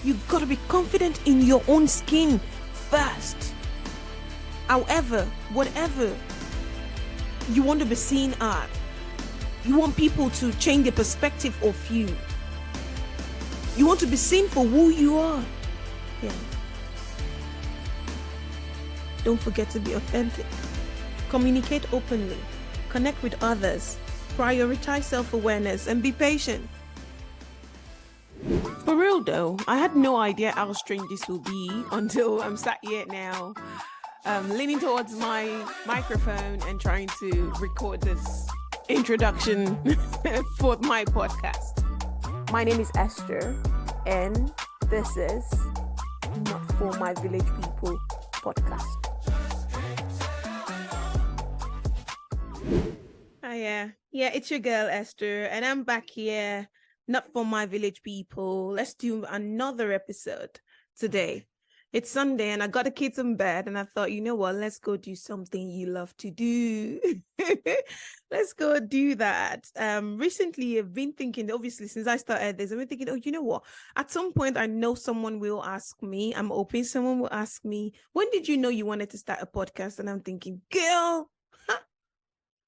You got to be confident in your own skin first. However, whatever you want to be seen at, you want people to change their perspective of you. You want to be seen for who you are. Yeah. Don't forget to be authentic. Communicate openly. Connect with others. Prioritize self-awareness and be patient. For real though, I had no idea how strange this will be until I'm sat here now, leaning towards my microphone and trying to record this introduction for my podcast. My name is Esther, and this is Not For My Village People podcast. Yeah, it's your girl Esther, and I'm back here, Not For My Village People. Let's do another episode today. It's Sunday, and I got the kids in bed, and I thought, you know what? Let's go do something you love to do. Let's go do that. Recently, I've been thinking, obviously, since I started this, I've been thinking, oh, you know what? At some point, I know someone will ask me. I'm hoping someone will ask me, when did you know you wanted to start a podcast? And I'm thinking, girl,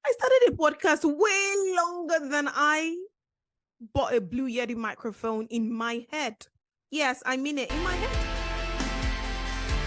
I started a podcast way longer than I bought a Blue Yeti microphone in my head. Yes, I mean it, in my head.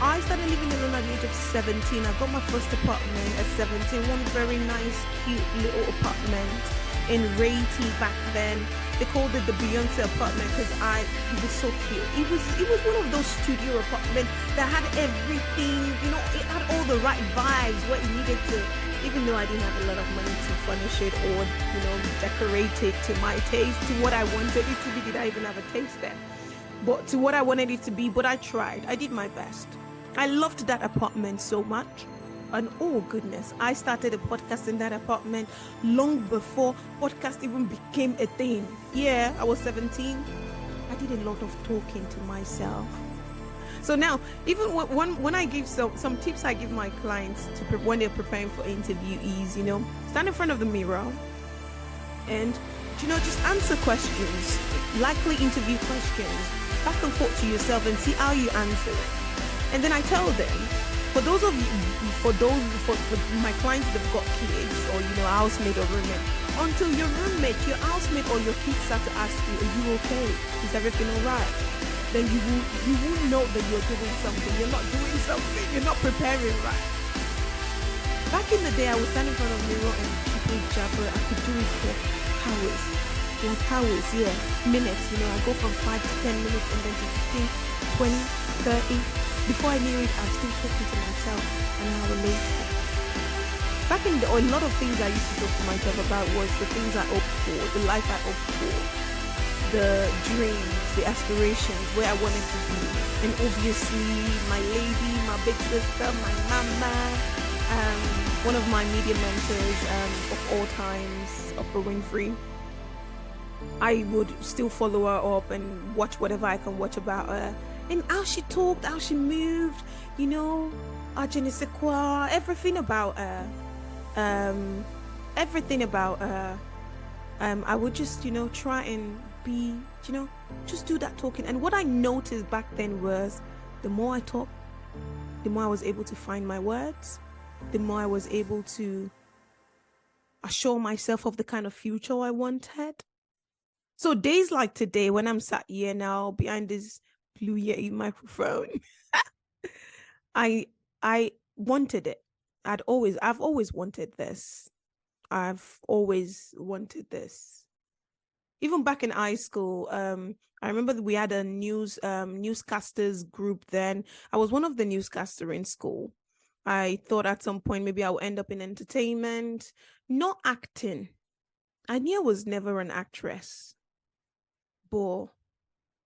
I started living alone at the age of 17. I got my first apartment at 17. One very nice, cute little apartment in Reupload back then. They called it the Beyonce apartment because it was so cute. It was one of those studio apartments that had everything, it had all the right vibes, what it needed to, even though I didn't have a lot of money to furnish it or, decorate it to my taste, to what I wanted it to be. Did I even have a taste then? But to what I wanted it to be, but I tried. I did my best. I loved that apartment so much. And oh goodness, I started a podcast in that apartment long before podcast even became a thing. Yeah, I was 17. I did a lot of talking to myself. So now, even when I give some tips I give my clients when they're preparing for interview is, stand in front of the mirror and, just answer questions, likely interview questions, back and forth to yourself and see how you answer it. And then I tell them, for my clients that've got kids or, housemate or roommate, until your roommate, your housemate or your kids start to ask you, are you okay? Is everything all right? Then you will know that you're doing something. You're not doing something. You're not preparing right. Back in the day, I would stand in front of the mirror and jabber. I could do it for hours. Like hours, yeah. Minutes, I go from 5 to 10 minutes and then to 15, 20, 30. Before I knew it, I'm still talking to myself an hour later. Back in a lot of things I used to talk to myself about was the things I hoped for, the life I hoped for, the dreams, the aspirations, where I wanted to be. And obviously, my lady, my big sister, my mama, one of my media mentors of all times, Oprah Winfrey. I would still follow her up and watch whatever I can watch about her. And how she talked, how she moved, je ne sais quoi, everything about her. I would just, try and be, just do that talking. And what I noticed back then was the more I talked, the more I was able to find my words, the more I was able to assure myself of the kind of future I wanted. So days like today, when I'm sat here now behind this Blue Yeti microphone, I wanted it. I've always wanted this. I've always wanted this. Even back in high school, I remember that we had a newscasters group then. I was one of the newscasters in school. I thought at some point maybe I would end up in entertainment, not acting. I knew I was never an actress. But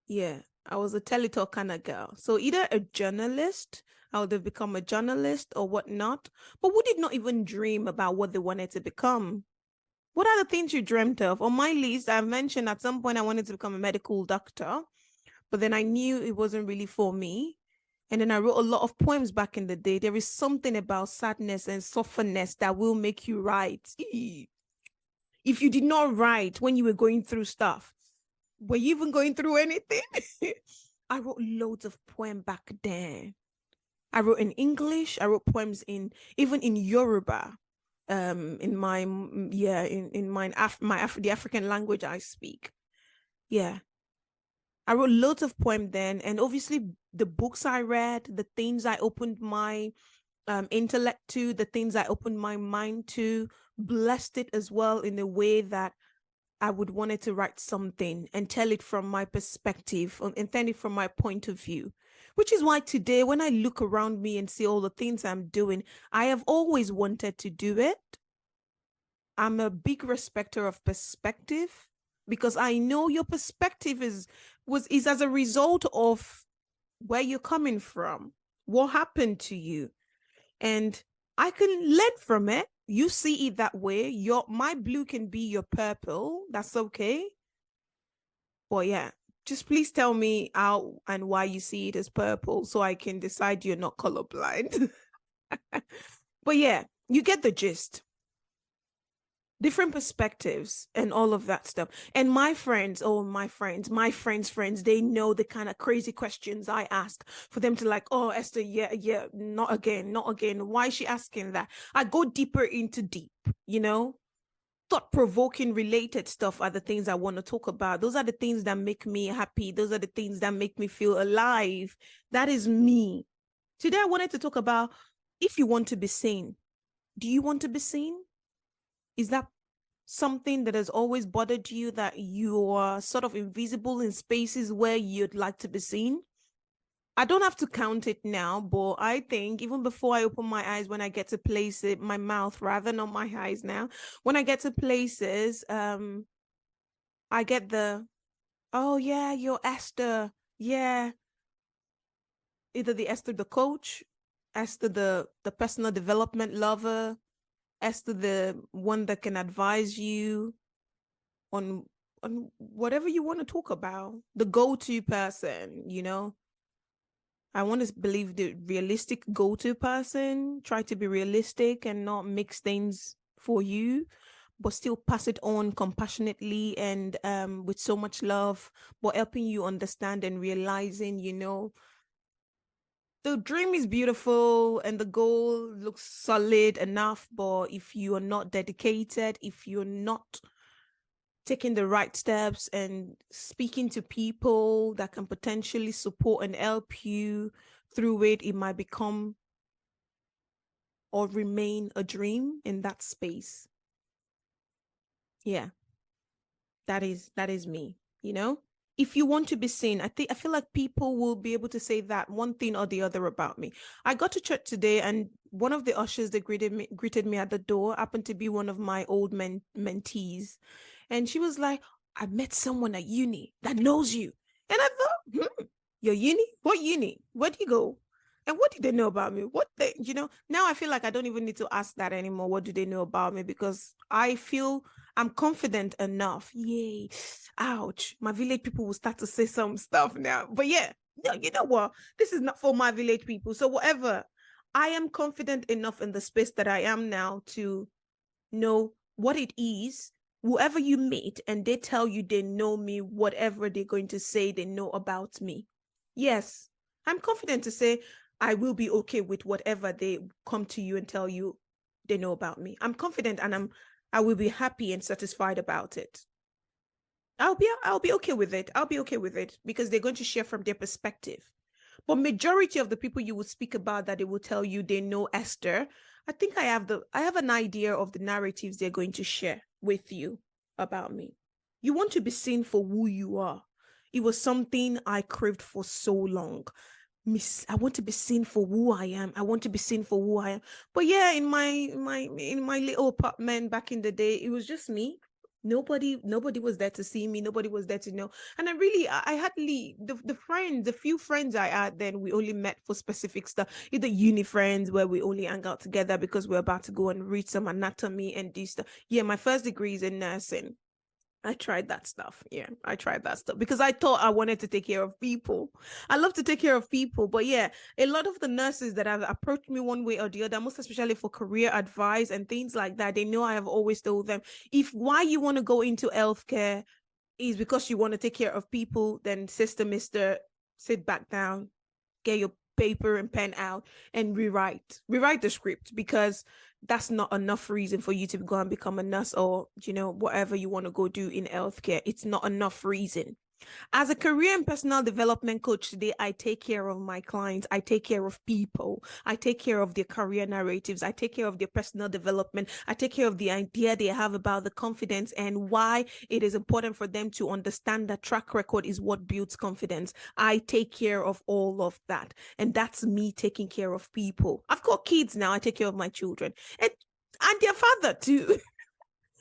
yeah, I was a teletalk kind of girl. So either a journalist, I would have become a journalist or whatnot. But who did not even dream about what they wanted to become? What are the things you dreamt of? On my list, I mentioned at some point I wanted to become a medical doctor, but then I knew it wasn't really for me. And then I wrote a lot of poems back in the day. There is something about sadness and sufferness that will make you write. If you did not write when you were going through stuff, were you even going through anything? I wrote loads of poems back then. I wrote in English. I wrote poems even in Yoruba. In my yeah, in my the African language I speak. Yeah. I wrote loads of poems then, and obviously the books I read, the things I opened my intellect to, the things I opened my mind to, blessed it as well in a way that I would want it to write something and tell it from my perspective and tell it from my point of view. Which is why today, when I look around me and see all the things I'm doing, I have always wanted to do it. I'm a big respecter of perspective because I know your perspective is as a result of where you're coming from, what happened to you, and I can learn from it. You see it that way. My blue can be your purple. That's okay. But yeah, just please tell me how and why you see it as purple so I can decide you're not colorblind. But yeah, you get the gist. Different perspectives and all of that stuff. And my friends, my friends, they know the kind of crazy questions I ask for them to like, oh, Esther, yeah, not again, not again. Why is she asking that? I go deeper into deep, you know? Thought-provoking related stuff are the things I want to talk about. Those are the things that make me happy. Those are the things that make me feel alive. That is me. Today, I wanted to talk about if you want to be seen. Do you want to be seen? Is that something that has always bothered you, that you are sort of invisible in spaces where you'd like to be seen? I don't have to count it now, but I think even before I open my eyes, when I get to places, my mouth rather, not my eyes now, when I get to places, I get oh yeah, you're Esther. Yeah. Either the Esther the coach, Esther the personal development lover, Esther the one that can advise you on whatever you want to talk about, the go-to person, you know. I want to believe the realistic go-to person, try to be realistic and not mix things for you, but still pass it on compassionately and with so much love, but helping you understand and realizing, you know, the dream is beautiful and the goal looks solid enough, but if you are not dedicated, if you're not taking the right steps and speaking to people that can potentially support and help you through it, it might become or remain a dream in that space. Yeah, that is me, you know? If you want to be seen, I feel like people will be able to say that one thing or the other about me. I got to church today, and one of the ushers that greeted me at the door happened to be one of my old mentees. And she was like, I met someone at uni that knows you. And I thought, your uni? What uni? Where do you go? And what do they know about me? Now I feel like I don't even need to ask that anymore. What do they know about me? Because I feel I'm confident enough. Yay. Ouch. My village people will start to say some stuff now. But yeah, no, you know what? This is not for my village people. So whatever. I am confident enough in the space that I am now to know what it is. Whoever you meet and they tell you they know me, whatever they're going to say they know about me. Yes, I'm confident to say I will be okay with whatever they come to you and tell you they know about me. I'm confident and I will be happy and satisfied about it. I'll be okay with it. I'll be okay with it because they're going to share from their perspective. But majority of the people you would speak about that they will tell you they know Esther, I think I have an idea of the narratives they're going to share with you about me. You want to be seen for who you are. It was something I craved for so long. I want to be seen for who I am. I want to be seen for who I am. But yeah, in my little apartment back in the day, it was just me. Nobody was there to see me. Nobody was there to know. And I had the few friends I had then, we only met for specific stuff. Either uni friends where we only hang out together because we're about to go and read some anatomy and do stuff. Yeah, my first degree is in nursing. I tried that stuff. Yeah, I tried that stuff because I thought I wanted to take care of people. I love to take care of people. But yeah, a lot of the nurses that have approached me one way or the other, most especially for career advice and things like that, they know I have always told them, if why you want to go into healthcare is because you want to take care of people, then sister, mister, sit back down, get your paper and pen out, and rewrite the script, because that's not enough reason for you to go and become a nurse, or whatever you want to go do in healthcare. It's not enough reason. As a career and personal development coach today, I take care of my clients. I take care of people. I take care of their career narratives. I take care of their personal development. I take care of the idea they have about the confidence and why it is important for them to understand that track record is what builds confidence. I take care of all of that. And that's me taking care of people. I've got kids now. I take care of my children and their father too.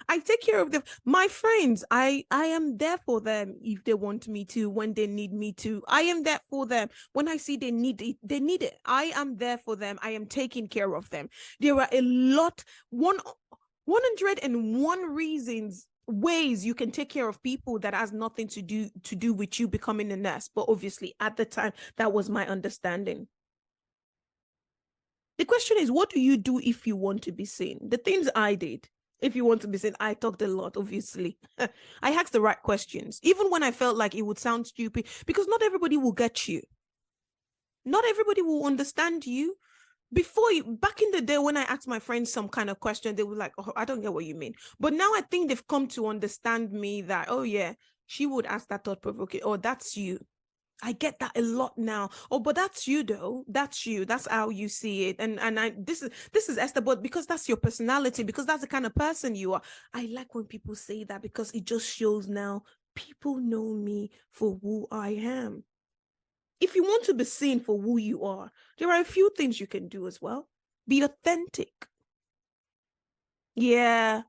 I take care of them. My friends, I am there for them if they want me to, when they need me to. I am there for them. When I see they need it. I am there for them. I am taking care of them. There are a lot, 101 reasons, ways you can take care of people that has nothing to do with you becoming a nurse. But obviously at the time, that was my understanding. The question is, what do you do if you want to be seen? The things I did. If you want to be seen, I talked a lot, obviously. I asked the right questions, even when I felt like it would sound stupid, because not everybody will get you. Not everybody will understand you. Back in the day, when I asked my friends some kind of question, they were like, oh, I don't get what you mean. But now I think they've come to understand me that, oh yeah, she would ask that thought-provoking, oh, that's you. I get that a lot now. Oh, but that's you though. That's you. That's how you see it. This is Esther, but because that's your personality, because that's the kind of person you are. I like when people say that, because it just shows now people know me for who I am. If you want to be seen for who you are, there are a few things you can do as well. Be authentic. Yeah.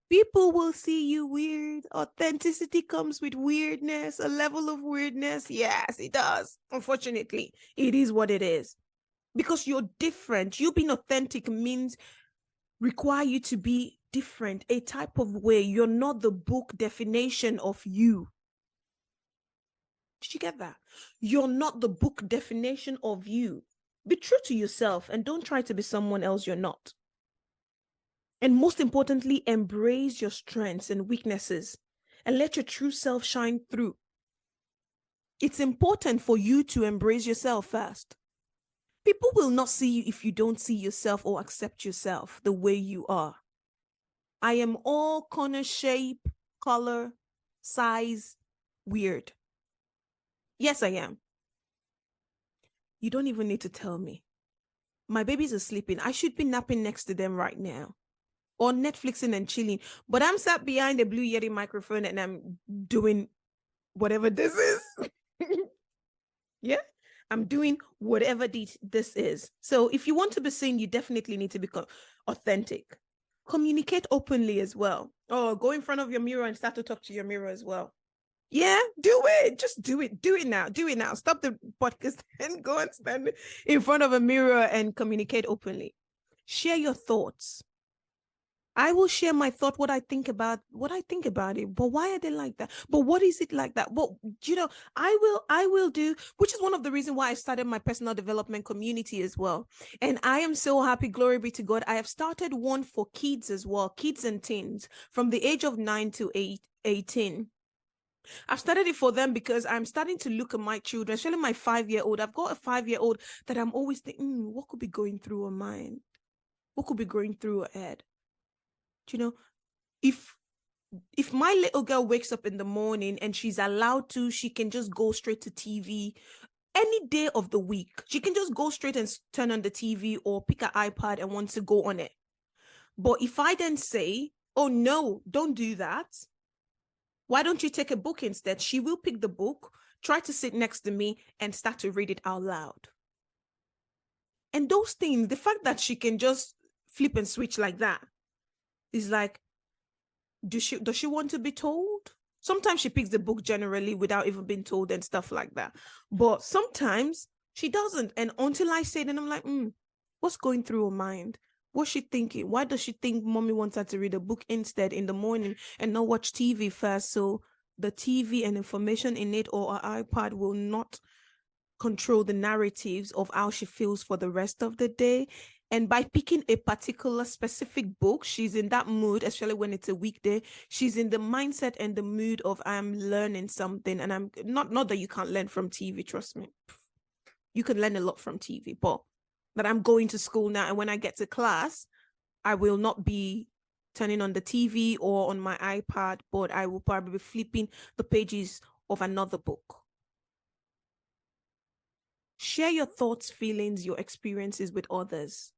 People will see you weird. Authenticity comes with weirdness, a level of weirdness. Yes, it does. Unfortunately, it is what it is. Because you're different. You being authentic means require you to be different, a type of way. You're not the book definition of you. Did you get that? You're not the book definition of you. Be true to yourself and don't try to be someone else you're not. And most importantly, embrace your strengths and weaknesses and let your true self shine through. It's important for you to embrace yourself first. People will not see you if you don't see yourself or accept yourself the way you are. I am all corner, shape, color, size, weird. Yes, I am. You don't even need to tell me. My babies are sleeping. I should be napping next to them right now, or Netflixing and chilling. But I'm sat behind the Blue Yeti microphone and I'm doing whatever this is. Yeah, I'm doing whatever this is. So if you want to be seen, you definitely need to become authentic. Communicate openly as well. Oh, go in front of your mirror and start to talk to your mirror as well. Yeah, do it. Just do it. Do it now. Do it now. Stop the podcast and go and stand in front of a mirror and communicate openly. Share your thoughts. I will share my thought, what I think about it. But why are they like that? But what is it like that? Well, I will do, which is one of the reasons why I started my personal development community as well. And I am so happy, glory be to God. I have started one for kids as well, kids and teens from the age of 9 to 18. I've started it for them because I'm starting to look at my children, especially my 5-year-old. I've got a 5-year-old that I'm always thinking, what could be going through her mind? What could be going through her head? If my little girl wakes up in the morning and she's allowed to, she can just go straight to TV any day of the week. She can just go straight and turn on the TV or pick her iPad and want to go on it. But if I then say, oh no, don't do that, why don't you take a book instead? She will pick the book, try to sit next to me and start to read it out loud. And those things, the fact that she can just flip and switch like that is like, does she want to be told? Sometimes she picks the book generally without even being told and stuff like that. But sometimes she doesn't. And until I say it, and I'm like, what's going through her mind? What's she thinking? Why does she think mommy wants her to read a book instead in the morning and not watch TV first? So the TV and information in it or her iPad will not control the narratives of how she feels for the rest of the day. And by picking a particular specific book, she's in that mood, especially when it's a weekday. She's in the mindset and the mood of I'm learning something. And I'm not that you can't learn from TV, trust me. You can learn a lot from TV, but that I'm going to school now. And when I get to class, I will not be turning on the TV or on my iPad, but I will probably be flipping the pages of another book. Share your thoughts, feelings, your experiences with others.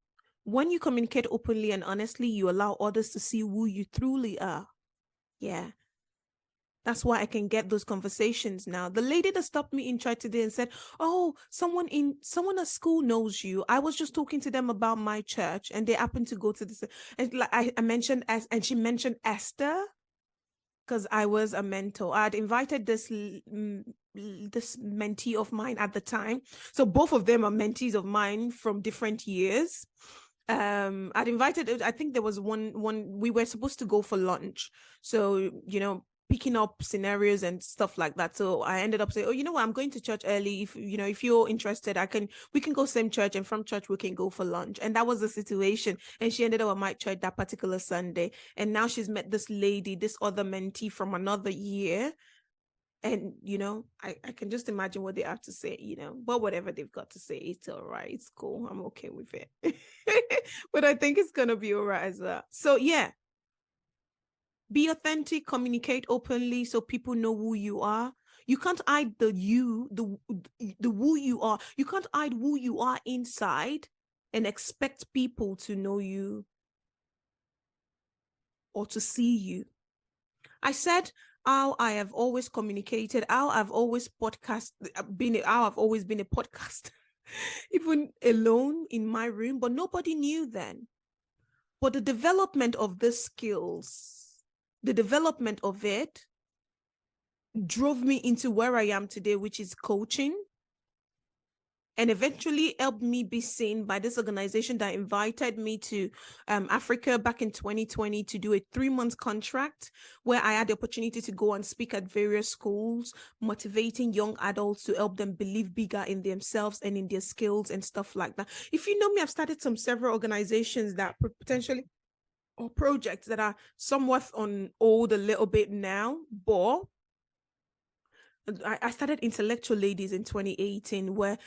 When you communicate openly and honestly, you allow others to see who you truly are. Yeah. That's why I can get those conversations now. The lady that stopped me in church today and said, "Oh, someone at school knows you. I was just talking to them about my church, and they happened to go to this." And like I mentioned, and she mentioned Esther, because I was a mentor. I had invited this mentee of mine at the time. So both of them are mentees of mine from different years. I'd invited, I think there was one we were supposed to go for lunch. So, picking up scenarios and stuff like that. So I ended up saying, "Oh, you know what, I'm going to church early. If you're interested, we can go same church, and from church we can go for lunch." And that was the situation. And she ended up at my church that particular Sunday. And now she's met this lady, this other mentee from another year. And, I can just imagine what they have to say, but whatever they've got to say, it's all right. It's cool. I'm okay with it. But I think it's going to be all right as well. So, yeah. Be authentic, communicate openly so people know who you are. You can't hide the who you are. You can't hide who you are inside and expect people to know you or to see you. I said how I have always communicated, how I've always how I've always been a podcaster, even alone in my room, but nobody knew then. But the development of the skills, the development of it drove me into where I am today, which is coaching, and eventually helped me be seen by this organization that invited me to Africa back in 2020 to do a 3-month contract where I had the opportunity to go and speak at various schools, motivating young adults to help them believe bigger in themselves and in their skills and stuff like that. If you know me, I've started several organizations that potentially, or projects that are somewhat on hold a little bit now, but I started Intellectual Ladies in 2018, where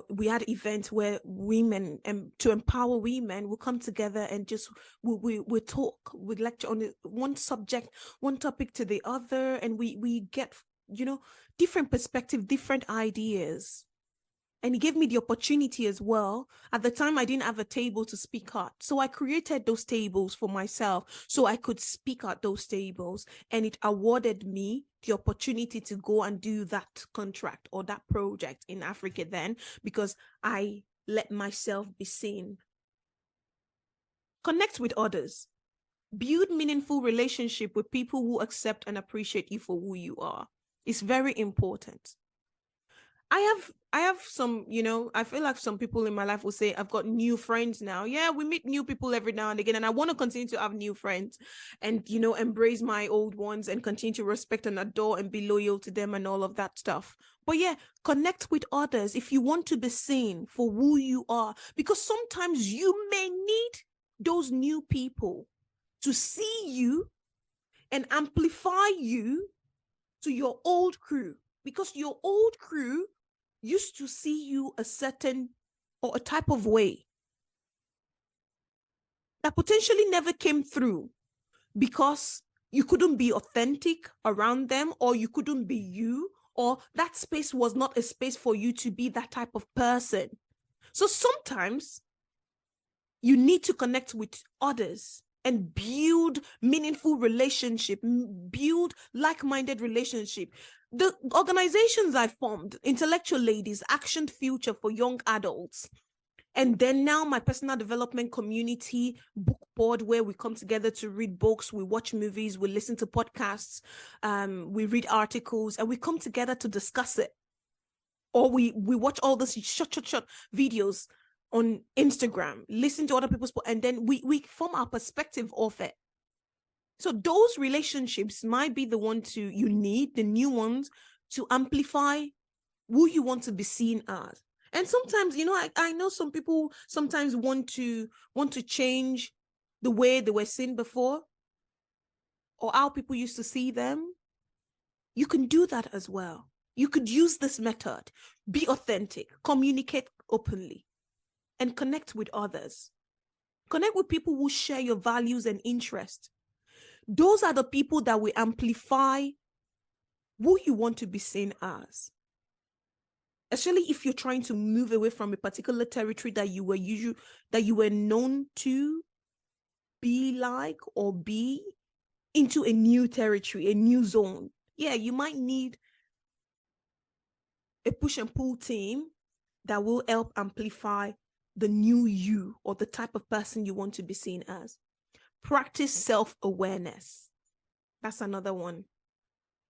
we had events where women, and to empower women, will come together and just we talk, we lecture on one subject, one topic to the other, and we get different perspective, different ideas. And he gave me the opportunity as well. At the time, I didn't have a table to speak at. So I created those tables for myself so I could speak at those tables. And it awarded me the opportunity to go and do that contract or that project in Africa then, because I let myself be seen. Connect with others. Build meaningful relationship with people who accept and appreciate you for who you are. It's very important. I have some, I feel like some people in my life will say, I've got new friends now. Yeah, we meet new people every now and again. And I want to continue to have new friends and, embrace my old ones and continue to respect and adore and be loyal to them and all of that stuff. But yeah, connect with others if you want to be seen for who you are, because sometimes you may need those new people to see you and amplify you to your old crew, because your old crew used to see you a certain or a type of way that potentially never came through because you couldn't be authentic around them, or you couldn't be you, or that space was not a space for you to be that type of person. So sometimes you need to connect with others and build meaningful relationship, build like-minded relationship. The organizations I formed, Intellectual Ladies, Action Future for Young Adults, and then now my personal development community book board, where we come together to read books, we watch movies, we listen to podcasts, we read articles, and we come together to discuss it. Or we watch all these short videos on Instagram, listen to other people's, and then we form our perspective of it. So those relationships might be the you need, the new ones, to amplify who you want to be seen as. And sometimes, I know some people sometimes want to change the way they were seen before, or how people used to see them. You can do that as well. You could use this method. Be authentic, communicate openly, and connect with others. Connect with people who share your values and interests. Those are the people that will amplify who you want to be seen as. Especially if you're trying to move away from a particular territory that you were known to be like or be, into a new territory, a new zone. Yeah, you might need a push and pull team that will help amplify the new you or the type of person you want to be seen as. Practice self-awareness. That's another one.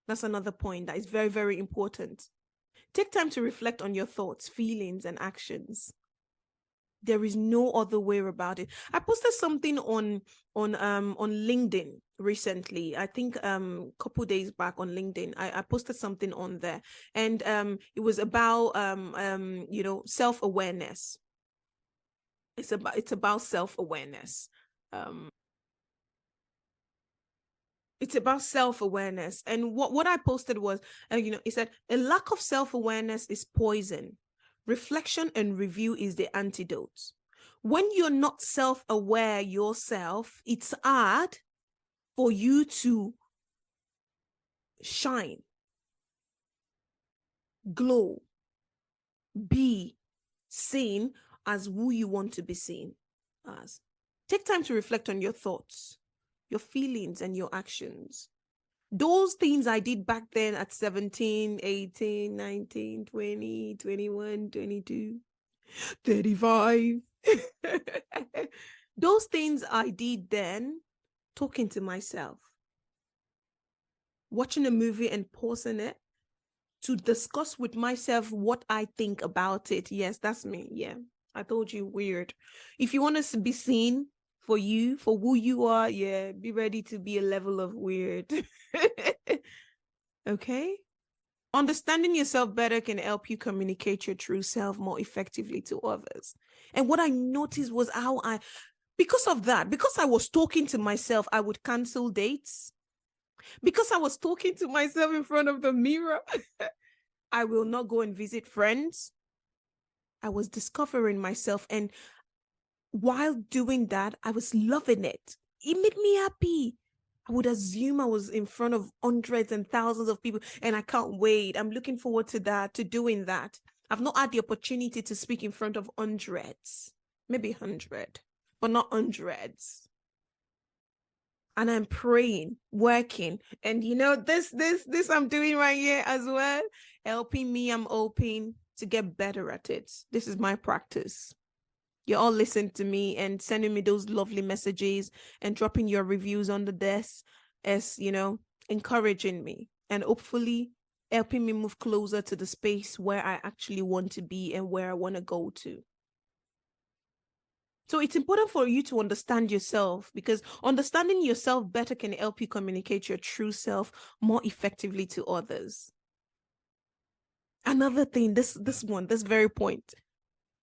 That's another point that is very, very important. Take time to reflect on your thoughts, feelings, and actions. There is no other way about it. I posted something on LinkedIn recently. I think a couple days back on LinkedIn, I posted something on there, and it was about self-awareness. It's about self-awareness. It's about self-awareness. And what I posted was, it said, a lack of self-awareness is poison. Reflection and review is the antidote. When you're not self-aware yourself, it's hard for you to shine, glow, be seen as who you want to be seen as. Take time to reflect on your thoughts, your feelings, and your actions. Those things I did back then at 17, 18, 19, 20, 21, 22, 35. Those things I did then, talking to myself, watching a movie and pausing it to discuss with myself what I think about it. Yes, that's me. Yeah, I told you, weird. If you want us to be seen for you, for who you are, yeah, be ready to be a level of weird. Okay? Understanding yourself better can help you communicate your true self more effectively to others. And what I noticed was because I was talking to myself, I would cancel dates. Because I was talking to myself in front of the mirror, I will not go and visit friends. I was discovering myself. And while doing that, I was loving it. It made me happy. I would assume I was in front of hundreds and thousands of people, and I can't wait. I'm looking forward to that, to doing that. I've not had the opportunity to speak in front of hundreds, maybe 100, but not hundreds. And I'm praying, working, and this I'm doing right here as well, helping me. I'm hoping to get better at it. This is my practice. You all listen to me and sending me those lovely messages and dropping your reviews on the desk, as encouraging me and hopefully helping me move closer to the space where I actually want to be and where I want to go to. So it's important for you to understand yourself, because understanding yourself better can help you communicate your true self more effectively to others. Another thing, this very point,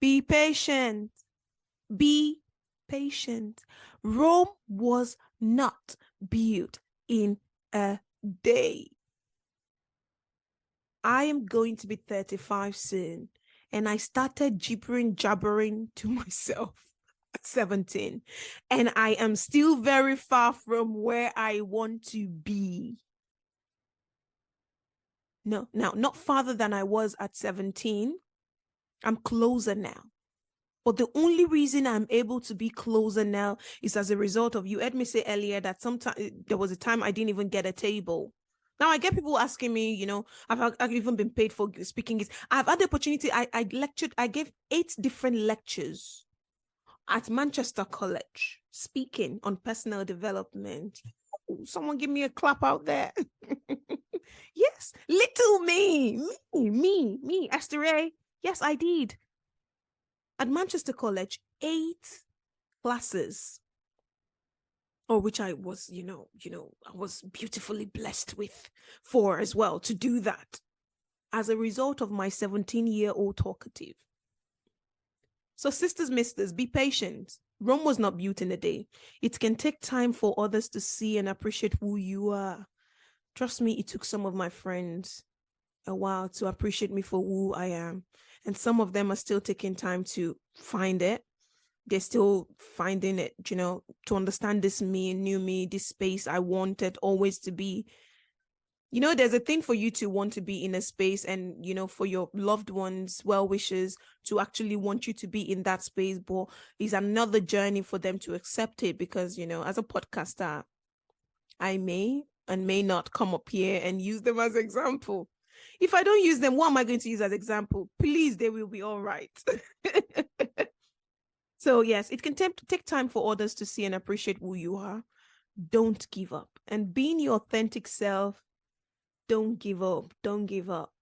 be patient. Be patient. Rome was not built in a day. I am going to be 35 soon, and I started jabbering to myself at 17, and I am still very far from where I want to be. No, now, not farther than I was at 17. I'm closer now. But the only reason I'm able to be closer now is as a result of, you heard me say earlier that sometimes there was a time I didn't even get a table. Now I get people asking me, I've even been paid for speaking. I've had the opportunity. I lectured. I gave 8 different lectures at Manchester College, speaking on personal development. Oh, someone give me a clap out there. Yes, little me, Esther Ray. Yes, I did. At Manchester College, 8 classes, or which I was, I was beautifully blessed with for as well, to do that as a result of my 17-year-old talkative. So sisters, misters, be patient. Rome was not built in a day. It can take time for others to see and appreciate who you are. Trust me, it took some of my friends a while to appreciate me for who I am. And some of them are still taking time to find it. They're still finding it, to understand this me, new me, this space I wanted always to be. There's a thing for you to want to be in a space and, for your loved ones, well-wishers to actually want you to be in that space, but it's another journey for them to accept it because, as a podcaster, I may and may not come up here and use them as example. If I don't use them, what am I going to use as example? Please, they will be all right. So yes, it can take time for others to see and appreciate who you are. Don't give up. And being your authentic self, don't give up. Don't give up.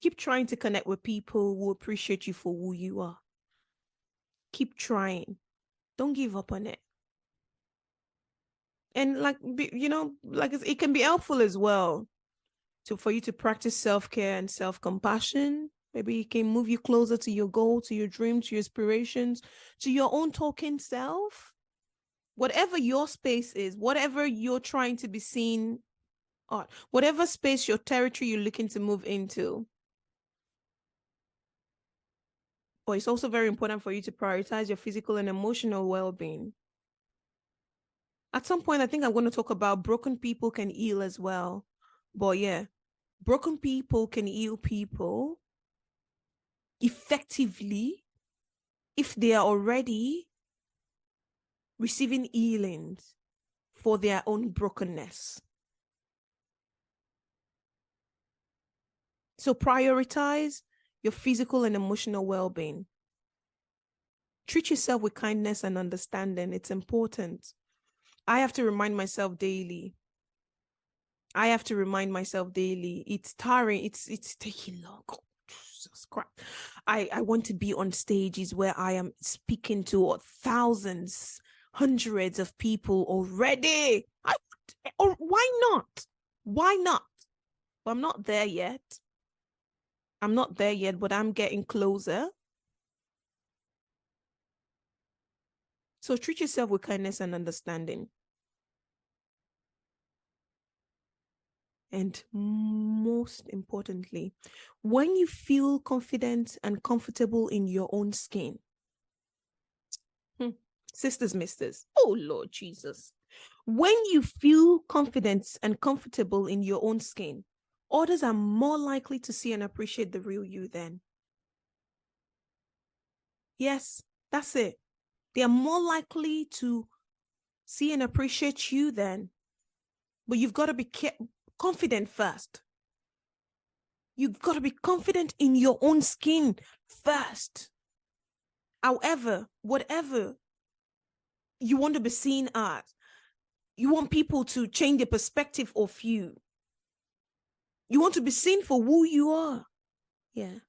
Keep trying to connect with people who appreciate you for who you are. Keep trying. Don't give up on it. And it can be helpful as well for you to practice self-care and self-compassion. Maybe it can move you closer to your goal, to your dream, to your aspirations, to your own talking self. Whatever your space is, whatever you're trying to be seen on, whatever space, your territory you're looking to move into. But it's also very important for you to prioritize your physical and emotional well-being. At some point, I think I'm going to talk about broken people can heal as well. But yeah, broken people can heal people effectively if they are already receiving healings for their own brokenness. So prioritize your physical and emotional well-being. Treat yourself with kindness and understanding. It's important. I have to remind myself daily. It's tiring. It's taking long. Oh, Jesus Christ. I want to be on stages where I am speaking to thousands, hundreds of people already. Why not? Why not? Well, I'm not there yet. But I'm getting closer. So treat yourself with kindness and understanding. And most importantly, when you feel confident and comfortable in your own skin, sisters, misters, oh Lord Jesus, when you feel confident and comfortable in your own skin, others are more likely to see and appreciate the real you then. Yes, that's it. They are more likely to see and appreciate you then. But you've got to be confident first. You've got to be confident in your own skin first. However, whatever you want to be seen as, you want people to change their perspective of you. You want to be seen for who you are. Yeah.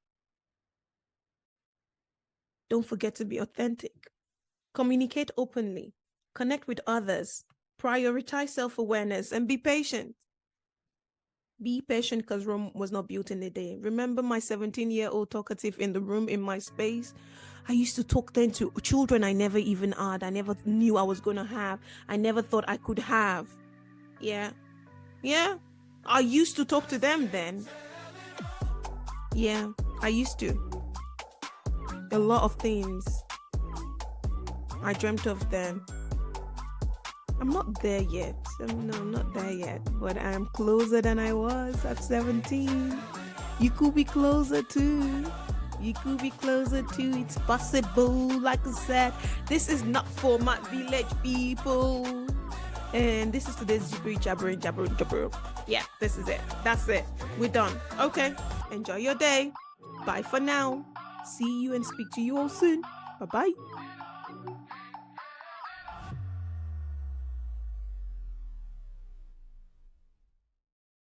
Don't forget to be authentic. Communicate openly. Connect with others. Prioritize self-awareness and be patient. Be patient because Rome was not built in a day. Remember my 17-year-old talkative in the room in my space? I used to talk then to children I never even had. I never knew I was going to have. I never thought I could have. Yeah. I used to talk to them then. Yeah, I used to. A lot of things I dreamt of then. I'm not there yet. No, I'm not there yet. But I'm closer than I was at 17. You could be closer too. It's possible. Like I said, this is not for my village people. And this is today's jabbering. Yeah, this is it. That's it. We're done. Okay. Enjoy your day. Bye for now. See you and speak to you all soon. Bye-bye.